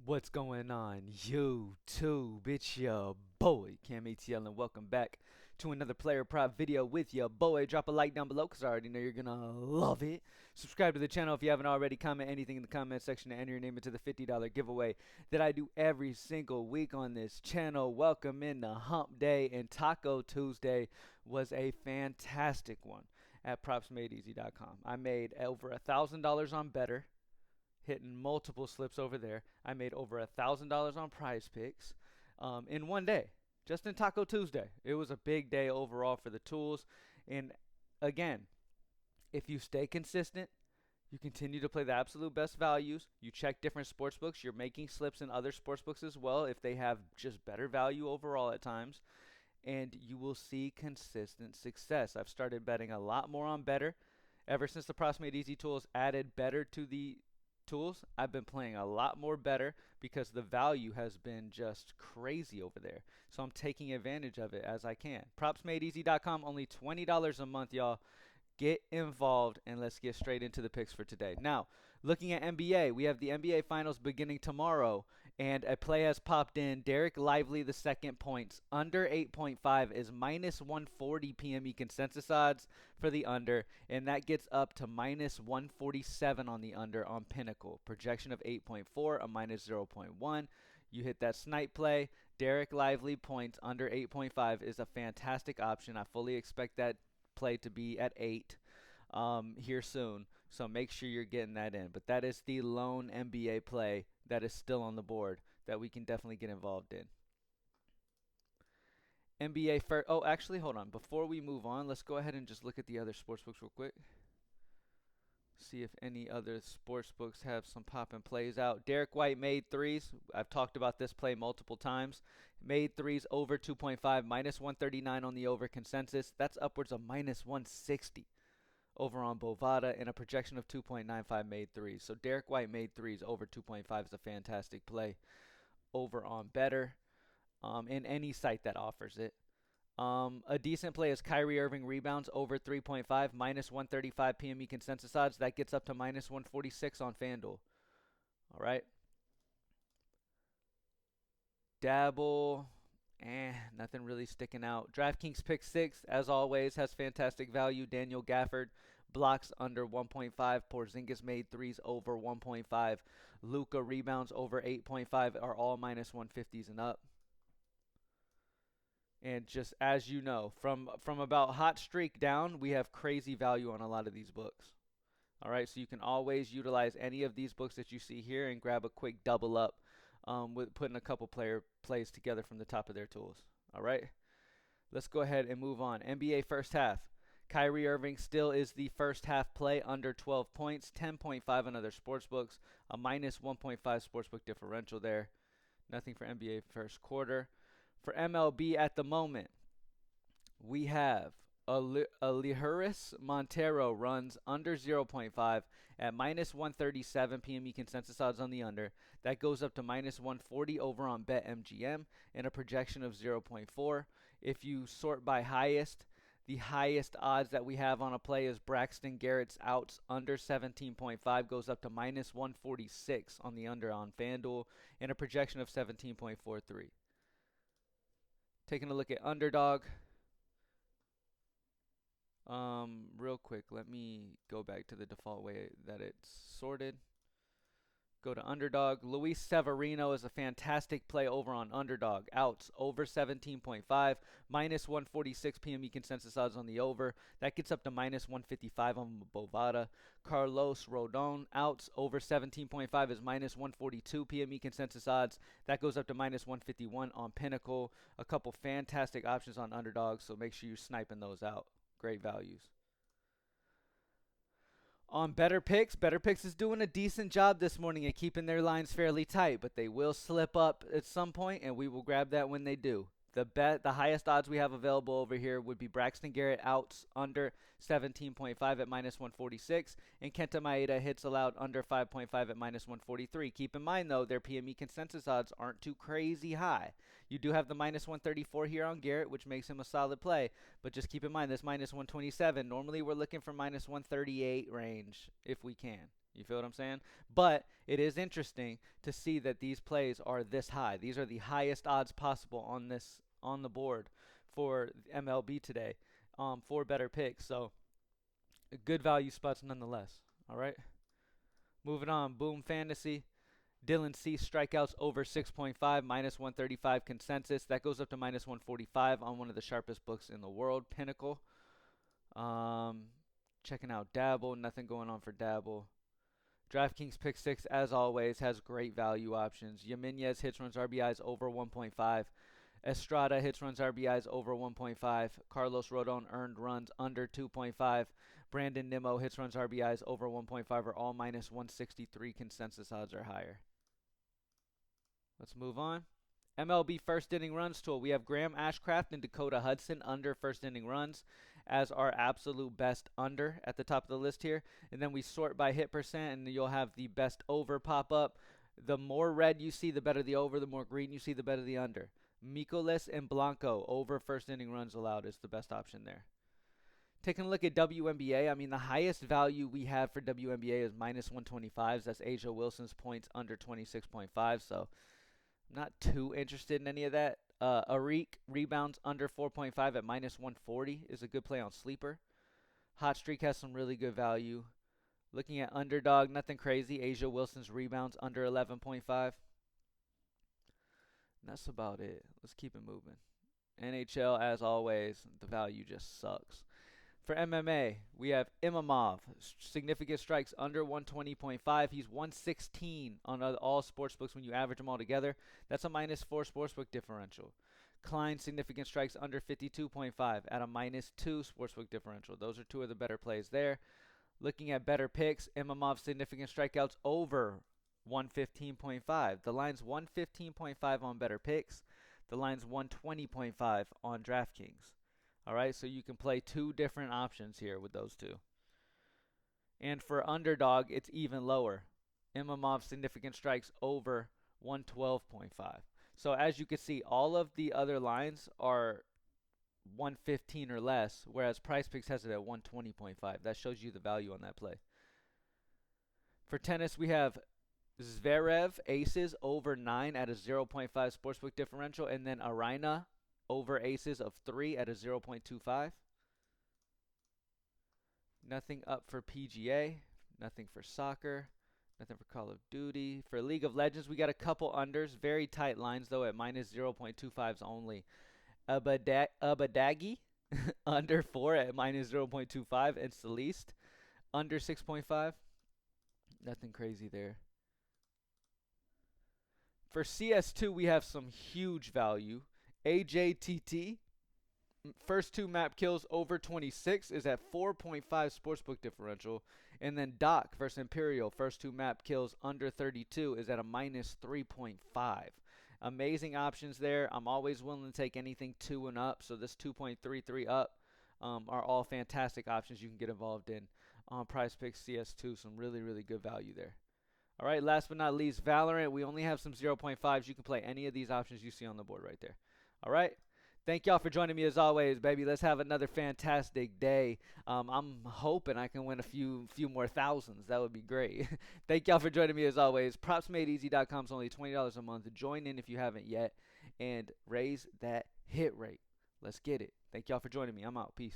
What's going on, YouTube? It's your boy, CamATL, and welcome back to another player prop video with your boy. Drop a like down below because I already know you're going to love it. Subscribe to the channel if you haven't already. Comment anything in the comment section to enter your name into the $50 giveaway that I do every single week on this channel. Welcome into Hump Day, and Taco Tuesday was a fantastic one at PropsMadeEasy.com. I made over $1,000 on Better, hitting multiple slips over there. I made over $1,000 on Prizepicks in one day, just in Taco Tuesday. It was a big day overall for the tools. And again, if you stay consistent, you continue to play the absolute best values. You check different sports books. You're making slips in other sports books as well if they have just better value overall at times. And you will see consistent success. I've started betting a lot more on Better. Ever since the Props Made Easy tools added Better to the tools, I've been playing a lot more Better because the value has been just crazy over there. So I'm taking advantage of it as I can. PropsMadeEasy.com, only $20 a month, y'all. Get involved, and let's get straight into the picks for today. Now, looking at NBA, we have the NBA Finals beginning tomorrow, and a play has popped in. Derek Lively, the second points, under 8.5 is minus 140 PME consensus odds for the under, and that gets up to minus 147 on the under on Pinnacle. Projection of 8.4, a minus 0.1. You hit that snipe play. Derek Lively points under 8.5 is a fantastic option. I fully expect that play to be at 8 here soon, so make sure you're getting that in. But that is the lone NBA play that is still on the board that we can definitely get involved in. NBA first. Oh, actually, hold on. Before we move on, let's go ahead and just look at the other sportsbooks real quick. See if any other sportsbooks have some poppin' plays out. Derek White made threes. I've talked about this play multiple times. Made threes over 2.5, minus 139 on the over consensus. That's upwards of minus 160 over on Bovada, and a projection of 2.95 made threes. So Derek White made threes over 2.5 is a fantastic play over on Better, in any site that offers it. A decent play is Kyrie Irving rebounds over 3.5, minus 135 PME consensus odds. That gets up to minus 146 on FanDuel. All right. Dabble. Nothing really sticking out. DraftKings pick 6, as always, has fantastic value. Daniel Gafford blocks under 1.5. Porzingis made threes over 1.5. Luka rebounds over 8.5 are all minus 150s and up. And just as you know, from about hot streak down, we have crazy value on a lot of these books. All right, so you can always utilize any of these books that you see here and grab a quick double up with putting a couple plays together from the top of their tools. All right, let's go ahead and move on. NBA first half. Kyrie Irving still is the first half play under 12 points, 10.5 on other sportsbooks, a minus 1.5 sportsbook differential there. Nothing for NBA first quarter. For MLB at the moment, we have Alihuris Montero runs under 0.5 at minus 137 PME consensus odds on the under. That goes up to minus 140 over on BetMGM and a projection of 0.4. If you sort by highest, the highest odds that we have on a play is Braxton Garrett's outs under 17.5 goes up to minus 146 on the under on FanDuel and a projection of 17.43. Taking a look at underdog. Real quick, let me go back to the default way that it's sorted. Go to underdog. Luis Severino is a fantastic play over on underdog. Outs over 17.5, minus 146 PME consensus odds on the over. That gets up to minus 155 on Bovada. Carlos Rodon, outs over 17.5 is minus 142 PME consensus odds. That goes up to minus 151 on Pinnacle. A couple fantastic options on underdog, so make sure you're sniping those out. Great values. On Better Picks is doing a decent job this morning at keeping their lines fairly tight, but they will slip up at some point, and we will grab that when they do. The highest odds we have available over here would be Braxton Garrett outs under 17.5 at minus 146, and Kenta Maeda hits allowed under 5.5 at minus 143. Keep in mind, though, their PME consensus odds aren't too crazy high. You do have the minus 134 here on Garrett, which makes him a solid play, but just keep in mind this minus 127. Normally, we're looking for minus 138 range if we can. You feel what I'm saying? But it is interesting to see that these plays are this high. These are the highest odds possible on the board for MLB today, for better picks. So good value spots nonetheless. All right. Moving on. Boom Fantasy. Dylan C strikeouts over 6.5, minus 135 consensus. That goes up to minus 145 on one of the sharpest books in the world, Pinnacle. Checking out Dabble. Nothing going on for Dabble. DraftKings Pick 6, as always, has great value options. Yaminez hits, runs, RBIs over 1.5. Estrada hits, runs, RBIs over 1.5. Carlos Rodon earned runs under 2.5. Brandon Nimmo hits, runs, RBIs over 1.5 are all minus 163. Consensus odds are higher. Let's move on. MLB first inning runs tool. We have Graham Ashcraft and Dakota Hudson under first inning runs as our absolute best under at the top of the list here. And then we sort by hit percent, and you'll have the best over pop up. The more red you see, the better the over. The more green you see, the better the under. Mikolas and Blanco over first inning runs allowed is the best option there. Taking a look at WNBA, I mean, the highest value we have for WNBA is minus 125s. That's Asia Wilson's points under 26.5. So not too interested in any of that. Arik rebounds under 4.5 at minus 140 is a good play on sleeper. Hot Streak has some really good value. Looking at underdog, nothing crazy. Asia Wilson's rebounds under 11.5. That's about it. Let's keep it moving. NHL, as always, the value just sucks. For MMA, we have Imamov, significant strikes under 120.5. He's 116 on all sportsbooks when you average them all together. That's a minus 4 sportsbook differential. Klein, significant strikes under 52.5 at a minus 2 sportsbook differential. Those are two of the better plays there. Looking at better picks, Imamov, significant strikeouts over 115.5. The line's 115.5 on better picks. The line's 120.5 on DraftKings. All right, so you can play two different options here with those two. And for underdog, it's even lower. Imamov, significant strikes over 112.5. So as you can see, all of the other lines are 115 or less, whereas Prizepicks has it at 120.5. That shows you the value on that play. For tennis, we have Zverev aces over 9 at a 0.5 sportsbook differential, and then Arina over aces of 3 at a 0.25. Nothing up for PGA. Nothing for soccer. Nothing for Call of Duty. For League of Legends, we got a couple unders. Very tight lines, though, at minus 0.25s only. Abadagi under 4 at minus 0.25. And Celeste under 6.5. Nothing crazy there. For CS2, we have some huge value. AJTT, first two map kills over 26 is at 4.5 sportsbook differential. And then Doc versus Imperial, first two map kills under 32 is at a minus 3.5. Amazing options there. I'm always willing to take anything 2 and up. So this 2.33 up are all fantastic options you can get involved in on Prizepicks CS2. Some really, really good value there. All right, last but not least, Valorant. We only have some 0.5s. You can play any of these options you see on the board right there. All right. Thank y'all for joining me as always, baby. Let's have another fantastic day. I'm hoping I can win a few more thousands. That would be great. Thank y'all for joining me as always. PropsMadeEasy.com is only $20 a month. Join in if you haven't yet and raise that hit rate. Let's get it. Thank y'all for joining me. I'm out. Peace.